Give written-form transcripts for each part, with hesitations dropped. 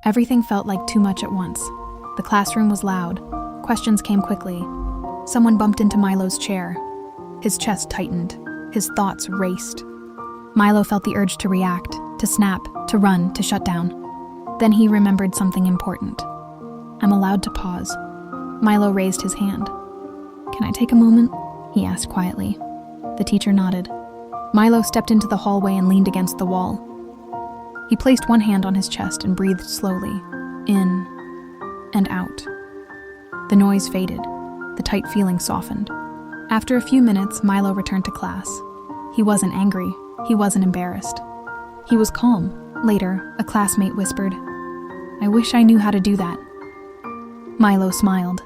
Everything felt like too much at once. The classroom was loud. Questions came quickly. Someone bumped into Milo's chair. His chest tightened. His thoughts raced. Milo felt the urge to react, to snap, to run, to shut down. Then he remembered something important. I'm allowed to pause. Milo raised his hand. Can I take a moment? He asked quietly. The teacher nodded. Milo stepped into the hallway and leaned against the wall. He placed one hand on his chest and breathed slowly, in and out. The noise faded. The tight feeling softened. After a few minutes, Milo returned to class. He wasn't angry. He wasn't embarrassed. He was calm. Later, a classmate whispered, I wish I knew how to do that. Milo smiled.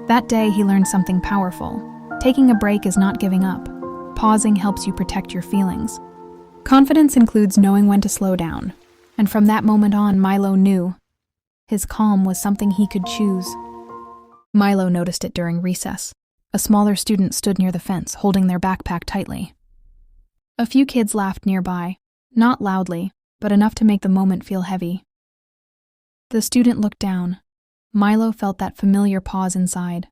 That day, he learned something powerful. Taking a break is not giving up. Pausing helps you protect your feelings. Confidence includes knowing when to slow down. And from that moment on, Milo knew. His calm was something he could choose. Milo noticed it during recess. A smaller student stood near the fence, holding their backpack tightly. A few kids laughed nearby, not loudly, but enough to make the moment feel heavy. The student looked down. Milo felt that familiar pause inside.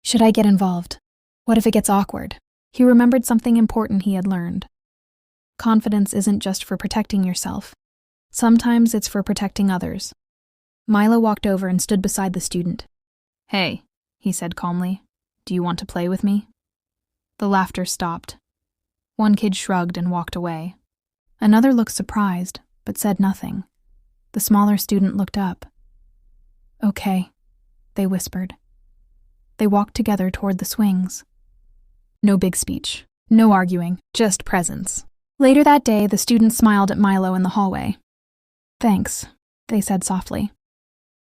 Should I get involved? What if it gets awkward? He remembered something important he had learned. Confidence isn't just for protecting yourself. Sometimes it's for protecting others. Milo walked over and stood beside the student. Hey, he said calmly. Do you want to play with me? The laughter stopped. One kid shrugged and walked away. Another looked surprised, but said nothing. The smaller student looked up. Okay, they whispered. They walked together toward the swings. No big speech, no arguing, just presence. Later that day, the students smiled at Milo in the hallway. Thanks, they said softly.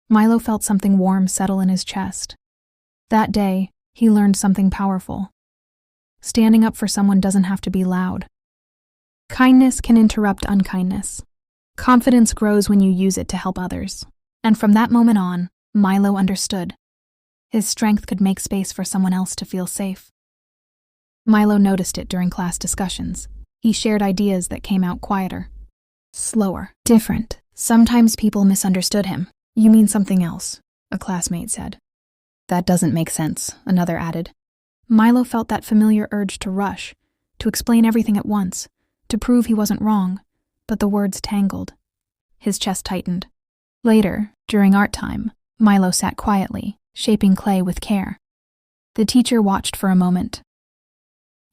Milo felt something warm settle in his chest. That day, he learned something powerful. Standing up for someone doesn't have to be loud. Kindness can interrupt unkindness. Confidence grows when you use it to help others. And from that moment on, Milo understood. His strength could make space for someone else to feel safe. Milo noticed it during class discussions. He shared ideas that came out quieter, slower, different. Sometimes people misunderstood him. You mean something else, a classmate said. That doesn't make sense, another added. Milo felt that familiar urge to rush, to explain everything at once, to prove he wasn't wrong, but the words tangled. His chest tightened. Later, during art time, Milo sat quietly, shaping clay with care. The teacher watched for a moment.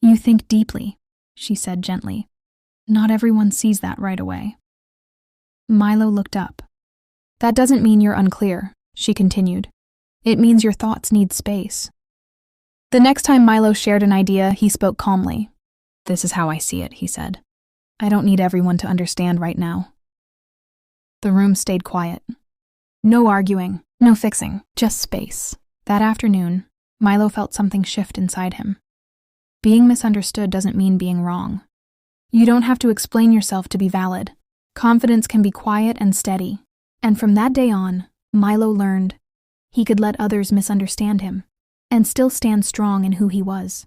You think deeply, she said gently. Not everyone sees that right away. Milo looked up. That doesn't mean you're unclear, she continued. It means your thoughts need space. The next time Milo shared an idea, he spoke calmly. This is how I see it, he said. I don't need everyone to understand right now. The room stayed quiet. No arguing, no fixing, just space. That afternoon, Milo felt something shift inside him. Being misunderstood doesn't mean being wrong. You don't have to explain yourself to be valid. Confidence can be quiet and steady. And from that day on, Milo learned he could let others misunderstand him and still stand strong in who he was.